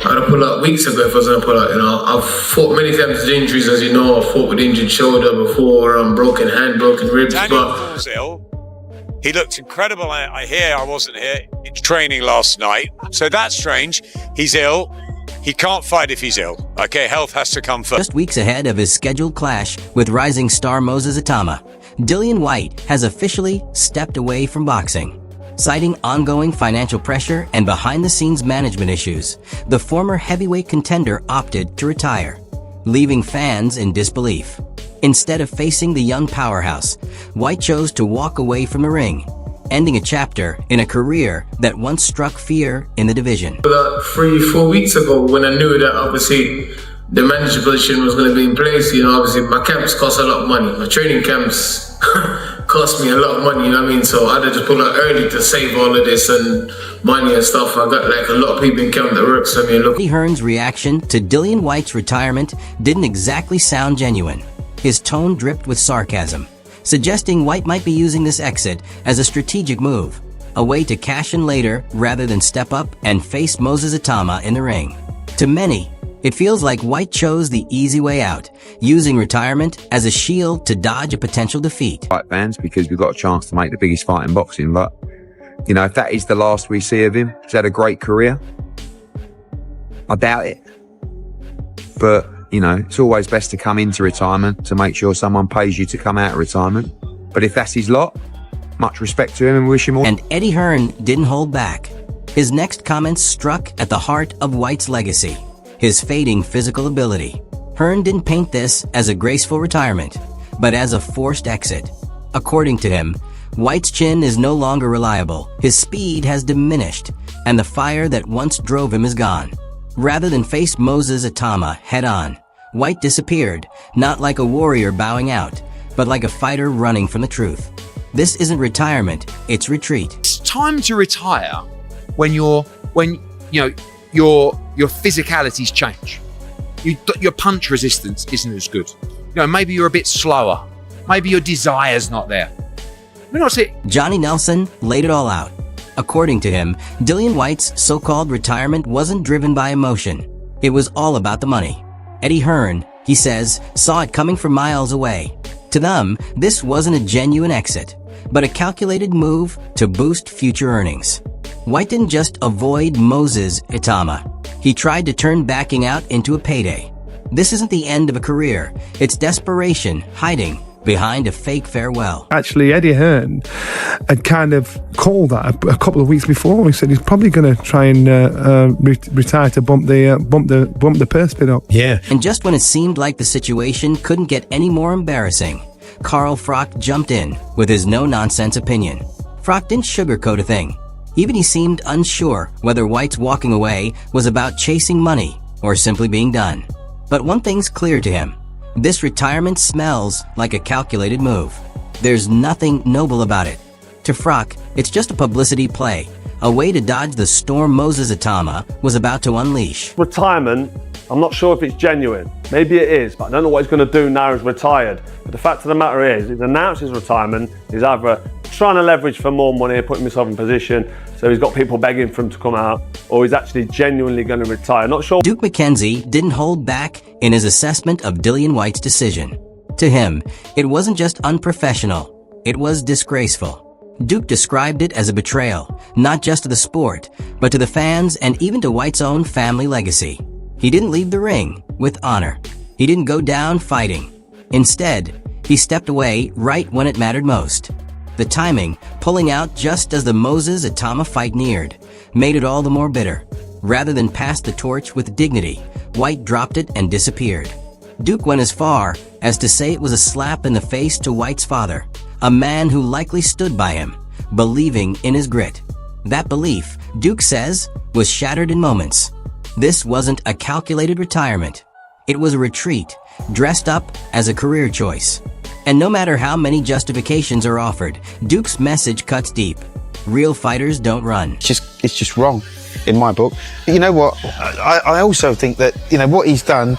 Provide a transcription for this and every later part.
I'd have pulled out weeks ago if I was going to pull out, you know. I've fought many times with injuries, as you know. I've fought with injured shoulder before, broken hand, broken ribs. Daniel falls ill. He looked incredible. I wasn't here in training last night. So that's strange. He's ill. He can't fight if he's ill. Okay, health has to come first. Just weeks ahead of his scheduled clash with rising star Moses Itauma, Dillian Whyte has officially stepped away from boxing. Citing ongoing financial pressure and behind-the-scenes management issues, the former heavyweight contender opted to retire, leaving fans in disbelief. Instead of facing the young powerhouse, Whyte chose to walk away from the ring, ending a chapter in a career that once struck fear in the division. About 3-4 weeks ago, when I knew that obviously the manager position was going to be in place, you know, obviously my camps cost a lot of money. My training camps cost me a lot of money, you know what I mean? So I had to just pull out early to save all of this and money and stuff. I got like a lot of people in camp that works for me. Eddie Hearn's reaction to Dillian Whyte's retirement didn't exactly sound genuine. His tone dripped with sarcasm, suggesting Whyte might be using this exit as a strategic move, a way to cash in later rather than step up and face Moses Itauma in the ring. To many, it feels like Whyte chose the easy way out, using retirement as a shield to dodge a potential defeat. Fight fans, because we've got a chance to make the biggest fight in boxing, but you know, if that is the last we see of him, he's had a great career. I doubt it, but you know, it's always best to come into retirement to make sure someone pays you to come out of retirement. But if that's his lot, much respect to him and wish him all. And Eddie Hearn didn't hold back. His next comments struck at the heart of Whyte's legacy, his fading physical ability. Hearn didn't paint this as a graceful retirement, but as a forced exit. According to him, Whyte's chin is no longer reliable, his speed has diminished, and the fire that once drove him is gone. Rather than face Moses Itauma head-on, Whyte disappeared, not like a warrior bowing out, but like a fighter running from the truth. This isn't retirement, it's retreat. It's time to retire when your physicalities change. Your punch resistance isn't as good. You know, maybe you're a bit slower. Maybe your desire's not there. We're not saying. Johnny Nelson laid it all out. According to him, Dillian Whyte's so-called retirement wasn't driven by emotion. It was all about the money. Eddie Hearn, he says, saw it coming from miles away. To them, this wasn't a genuine exit, but a calculated move to boost future earnings. Whyte didn't just avoid Moses Itauma. He tried to turn backing out into a payday. This isn't the end of a career. It's desperation hiding behind a fake farewell. Actually, Eddie Hearn had kind of called that a couple of weeks before. He said he's probably going to try and retire to bump the purse bid up. Yeah. And just when it seemed like the situation couldn't get any more embarrassing, Carl Froch jumped in with his no-nonsense opinion. Froch didn't sugarcoat a thing. Even he seemed unsure whether Whyte's walking away was about chasing money or simply being done. But one thing's clear to him. This retirement smells like a calculated move. There's nothing noble about it. To Froch, it's just a publicity play, a way to dodge the storm Moses Itauma was about to unleash. Retirement, I'm not sure if it's genuine. Maybe it is, but I don't know what he's going to do now he's retired. But the fact of the matter is, he's announced his retirement. He's either trying to leverage for more money, putting himself in position, so he's got people begging for him to come out, or he's actually genuinely going to retire. Not sure. Duke McKenzie didn't hold back in his assessment of Dillian Whyte's decision. To him, it wasn't just unprofessional, it was disgraceful. Duke described it as a betrayal, not just to the sport, but to the fans and even to Whyte's own family legacy. He didn't leave the ring with honor. He didn't go down fighting. Instead, he stepped away right when it mattered most. The timing, pulling out just as the Moses Itauma fight neared, made it all the more bitter. Rather than pass the torch with dignity, Whyte dropped it and disappeared. Duke went as far as to say it was a slap in the face to Whyte's father, a man who likely stood by him, believing in his grit. That belief, Duke says, was shattered in moments. This wasn't a calculated retirement. It was a retreat, dressed up as a career choice. And no matter how many justifications are offered, Duke's message cuts deep. Real fighters don't run. It's just wrong, in my book. But you know what? I also think that, you know, what he's done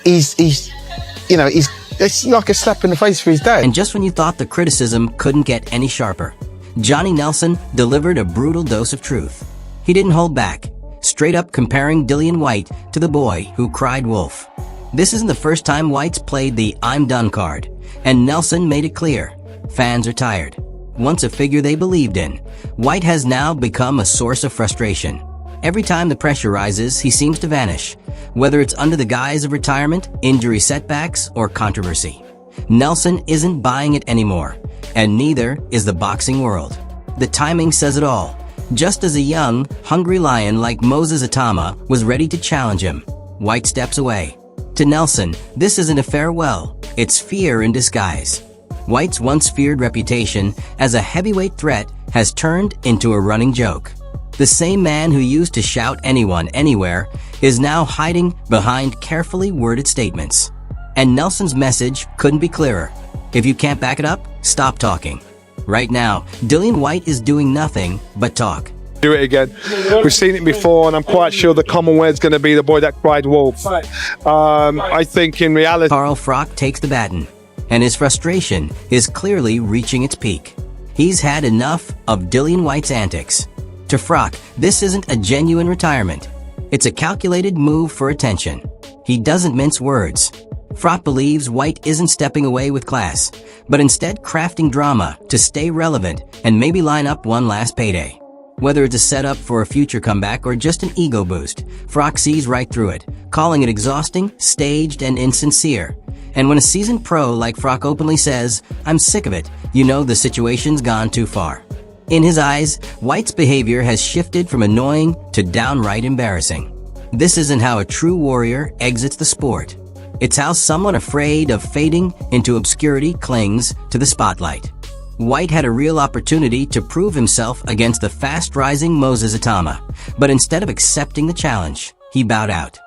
is it's like a slap in the face for his dad. And just when you thought the criticism couldn't get any sharper, Johnny Nelson delivered a brutal dose of truth. He didn't hold back, straight up comparing Dillian Whyte to the boy who cried wolf. This isn't the first time Whyte's played the "I'm done" card, and Nelson made it clear. Fans are tired. Once a figure they believed in, Whyte has now become a source of frustration. Every time the pressure rises, he seems to vanish, whether it's under the guise of retirement, injury setbacks, or controversy. Nelson isn't buying it anymore, and neither is the boxing world. The timing says it all. Just as a young, hungry lion like Moses Itauma was ready to challenge him, Whyte steps away. To Nelson, this isn't a farewell, it's fear in disguise. Whyte's once feared reputation as a heavyweight threat has turned into a running joke. The same man who used to shout anyone, anywhere, is now hiding behind carefully worded statements. And Nelson's message couldn't be clearer. If you can't back it up, stop talking. Right now, Dillian Whyte is doing nothing but talk. Do it again. We've seen it before, and I'm quite sure the common word's going to be the boy that cried wolf. I think in reality, Carl Froch takes the baton, and his frustration is clearly reaching its peak. He's had enough of Dillian Whyte's antics. To Froch, this isn't a genuine retirement. It's a calculated move for attention. He doesn't mince words. Froch believes Whyte isn't stepping away with class, but instead crafting drama to stay relevant and maybe line up one last payday. Whether it's a setup for a future comeback or just an ego boost, Froch sees right through it, calling it exhausting, staged, and insincere. And when a seasoned pro like Froch openly says, "I'm sick of it," you know the situation's gone too far. In his eyes, Whyte's behavior has shifted from annoying to downright embarrassing. This isn't how a true warrior exits the sport. It's how someone afraid of fading into obscurity clings to the spotlight. Whyte had a real opportunity to prove himself against the fast-rising Moses Itauma, but instead of accepting the challenge, he bowed out.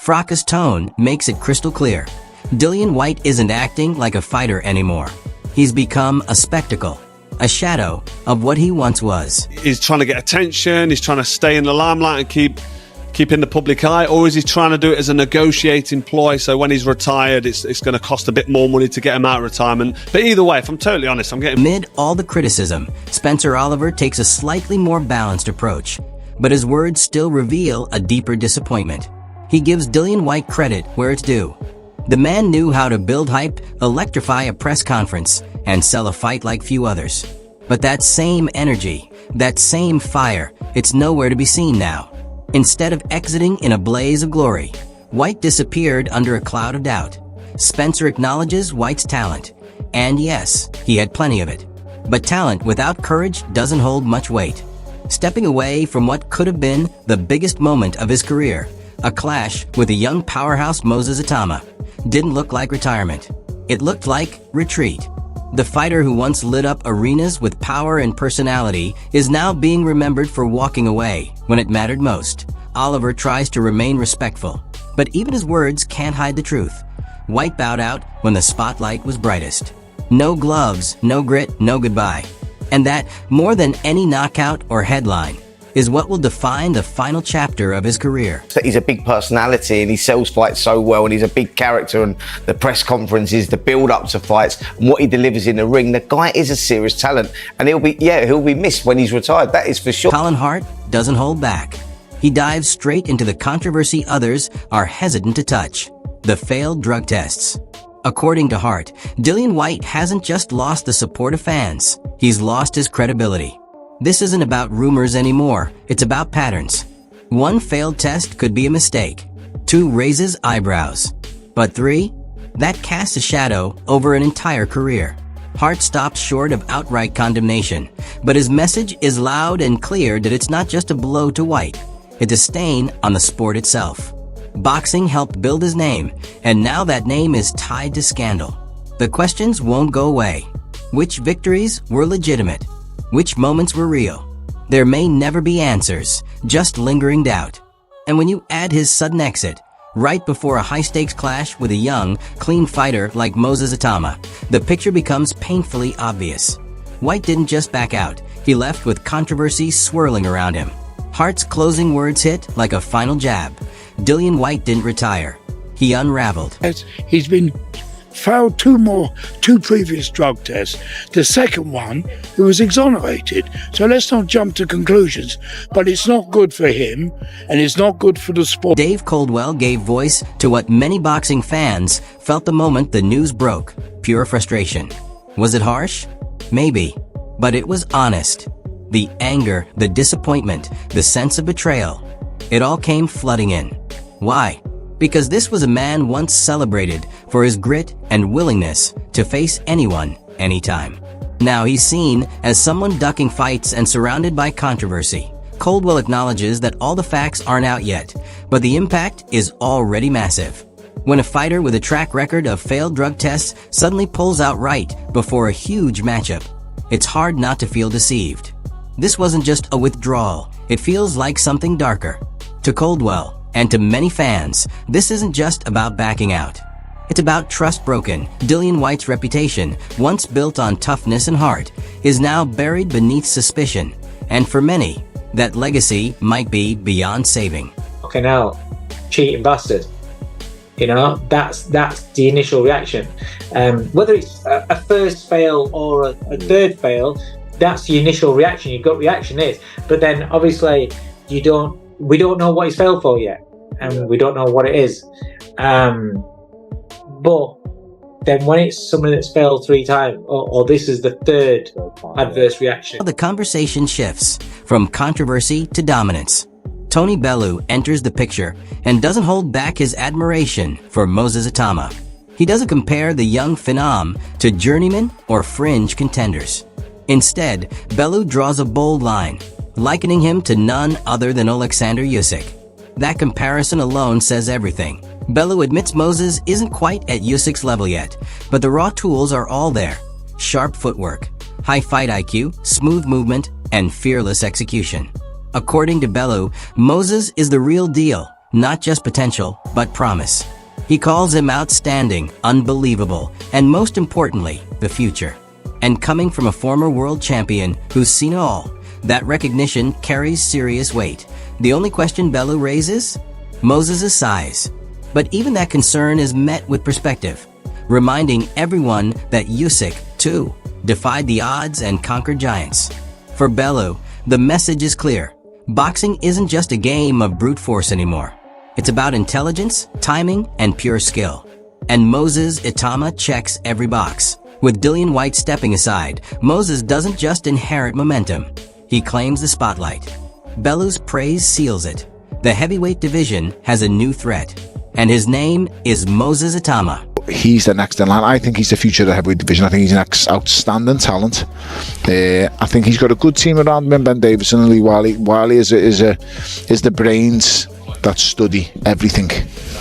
Froch's tone makes it crystal clear. Dillian Whyte isn't acting like a fighter anymore. He's become a spectacle, a shadow of what he once was. He's trying to get attention, he's trying to stay in the limelight and keep in the public eye, or is he trying to do it as a negotiating ploy, so when he's retired it's going to cost a bit more money to get him out of retirement? But either way, if I'm totally honest, I'm getting... Amid all the criticism, Spencer Oliver takes a slightly more balanced approach, but his words still reveal a deeper disappointment. He gives Dillian Whyte credit where it's due. The man knew how to build hype, electrify a press conference, and sell a fight like few others. But that same energy, that same fire, it's nowhere to be seen now. Instead of exiting in a blaze of glory, Whyte disappeared under a cloud of doubt. Spencer acknowledges Whyte's talent. And yes, he had plenty of it. But talent without courage doesn't hold much weight. Stepping away from what could have been the biggest moment of his career, a clash with a young powerhouse Moses Itauma, didn't look like retirement. It looked like retreat. The fighter who once lit up arenas with power and personality is now being remembered for walking away when it mattered most. Oliver tries to remain respectful, but even his words can't hide the truth. Whyte bowed out when the spotlight was brightest. No gloves, no grit, no goodbye. And that, more than any knockout or headline, is what will define the final chapter of his career. He's a big personality and he sells fights so well, and he's a big character, and the press conferences, the build-up to fights, and what he delivers in the ring. The guy is a serious talent, and he'll be missed when he's retired, that is for sure. Colin Hart doesn't hold back. He dives straight into the controversy others are hesitant to touch: the failed drug tests. According to Hart, Dillian Whyte hasn't just lost the support of fans, he's lost his credibility. This isn't about rumors anymore, it's about patterns. One failed test could be a mistake. 2 raises eyebrows. But 3? That casts a shadow over an entire career. Hart stops short of outright condemnation, but his message is loud and clear that it's not just a blow to Whyte, it's a stain on the sport itself. Boxing helped build his name, and now that name is tied to scandal. The questions won't go away. Which victories were legitimate? Which moments were real? There may never be answers, just lingering doubt. And when you add his sudden exit, right before a high-stakes clash with a young, clean fighter like Moses Itauma, the picture becomes painfully obvious. Whyte didn't just back out, he left with controversy swirling around him. Hart's closing words hit like a final jab. Dillian Whyte didn't retire. He unraveled. He's been failed two previous drug tests. The second one, he was exonerated. So let's not jump to conclusions. But it's not good for him, and it's not good for the sport. Dave Coldwell gave voice to what many boxing fans felt the moment the news broke. Pure frustration. Was it harsh? Maybe. But it was honest. The anger, the disappointment, the sense of betrayal. It all came flooding in. Why? Because this was a man once celebrated for his grit and willingness to face anyone, anytime. Now he's seen as someone ducking fights and surrounded by controversy. Coldwell acknowledges that all the facts aren't out yet, but the impact is already massive. When a fighter with a track record of failed drug tests suddenly pulls out right before a huge matchup, it's hard not to feel deceived. This wasn't just a withdrawal, it feels like something darker. To Coldwell, and to many fans, this isn't just about backing out. It's about trust broken. Dillian Whyte's reputation, once built on toughness and heart, is now buried beneath suspicion. And for many, that legacy might be beyond saving. Fucking hell, cheating bastard. You know, that's the initial reaction. Whether it's a first fail or a third fail, that's the initial reaction. Your gut reaction is. But then obviously we don't know what he's failed for yet, and we don't know what it is. But then when it's someone that's failed 3 times, or this is the third adverse reaction. The conversation shifts from controversy to dominance. Tony Bellew enters the picture and doesn't hold back his admiration for Moses Itauma. He doesn't compare the young phenom to journeyman or fringe contenders. Instead, Bellew draws a bold line, likening him to none other than Alexander Usyk. That comparison alone says everything. Bellew admits Moses isn't quite at Usyk's level yet, but the raw tools are all there. Sharp footwork, high fight IQ, smooth movement, and fearless execution. According to Bellew, Moses is the real deal, not just potential, but promise. He calls him outstanding, unbelievable, and most importantly, the future. And coming from a former world champion who's seen it all, that recognition carries serious weight. The only question Bellew raises? Moses' size. But even that concern is met with perspective, reminding everyone that Usyk, too, defied the odds and conquered giants. For Bellew, the message is clear. Boxing isn't just a game of brute force anymore. It's about intelligence, timing, and pure skill. And Moses Itauma checks every box. With Dillian Whyte stepping aside, Moses doesn't just inherit momentum. He claims the spotlight. Bellew's praise seals it. The heavyweight division has a new threat, and his name is Moses Itauma. He's the next in line. I think he's the future of the heavyweight division. I think he's an outstanding talent. I think he's got a good team around him. Ben Davison and Lee Wiley is the brains that study everything,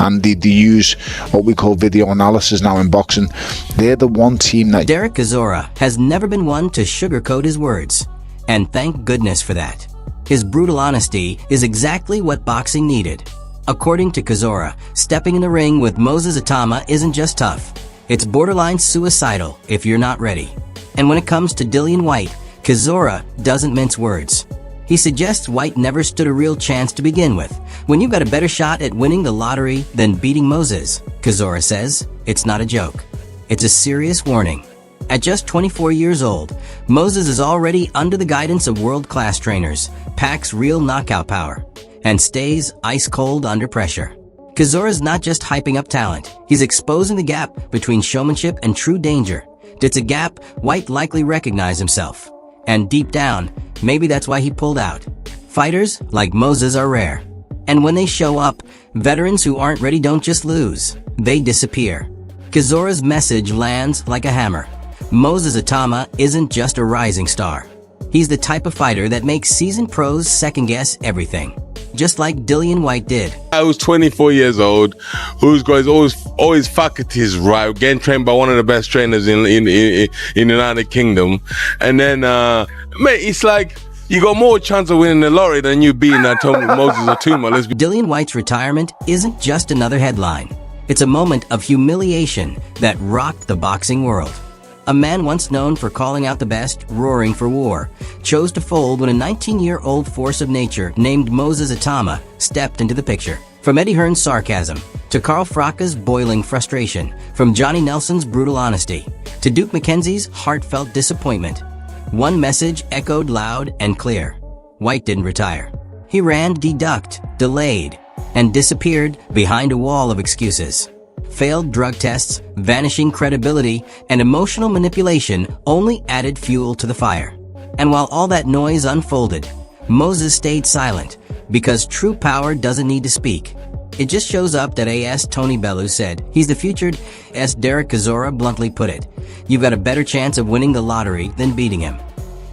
and they use what we call video analysis now in boxing. They're the one team that... Derek Chisora has never been one to sugarcoat his words, and thank goodness for that. His brutal honesty is exactly what boxing needed. According to Chisora, stepping in the ring with Moses Itauma isn't just tough. It's borderline suicidal if you're not ready. And when it comes to Dillian Whyte, Chisora doesn't mince words. He suggests Whyte never stood a real chance to begin with. When you've got a better shot at winning the lottery than beating Moses, Chisora says, it's not a joke. It's a serious warning. At just 24 years old, Moses is already under the guidance of world-class trainers, packs real knockout power, and stays ice-cold under pressure. Chisora's not just hyping up talent, he's exposing the gap between showmanship and true danger. It's a gap Whyte likely recognized himself. And deep down, maybe that's why he pulled out. Fighters like Moses are rare. And when they show up, veterans who aren't ready don't just lose, they disappear. Chisora's message lands like a hammer. Moses Itauma isn't just a rising star. He's the type of fighter that makes seasoned pros second-guess everything. Just like Dillian Whyte did. I was 24 years old, who's got always faculties right, getting trained by one of the best trainers in the United Kingdom. And then, mate, it's like, you got more chance of winning the lottery than you beating that Moses Itauma. Dillian Whyte's retirement isn't just another headline. It's a moment of humiliation that rocked the boxing world. A man once known for calling out the best, roaring for war, chose to fold when a 19-year-old force of nature named Moses Itauma stepped into the picture. From Eddie Hearn's sarcasm To Carl Fraka's boiling frustration, from Johnny Nelson's brutal honesty, to Duke McKenzie's heartfelt disappointment, one message echoed loud and clear. Whyte didn't retire. He ran, deduct, delayed, and disappeared behind a wall of excuses. Failed drug tests, vanishing credibility, and emotional manipulation only added fuel to the fire. And while all that noise unfolded, Moses stayed silent, because true power doesn't need to speak. It just shows up that AS Tony Bellew said. He's the futured, as Derek Cazorla bluntly put it. You've got a better chance of winning the lottery than beating him.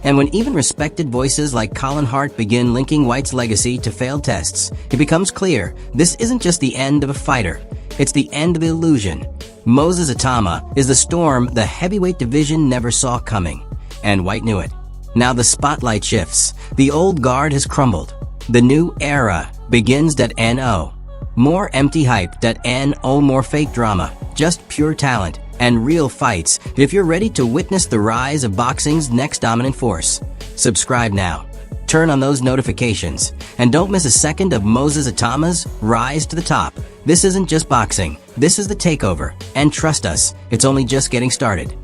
And when even respected voices like Colin Hart begin linking Whyte's legacy to failed tests, it becomes clear this isn't just the end of a fighter. It's the end of the illusion. Moses Itauma is the storm the heavyweight division never saw coming. And Whyte knew it. Now the spotlight shifts. The old guard has crumbled. The new era begins at NO. More empty hype at NO, more fake drama. Just pure talent and real fights if you're ready to witness the rise of boxing's next dominant force. Subscribe now. Turn on those notifications and don't miss a second of Moses Itauma's rise to the top. This isn't just boxing. This is the takeover. And trust us, it's only just getting started.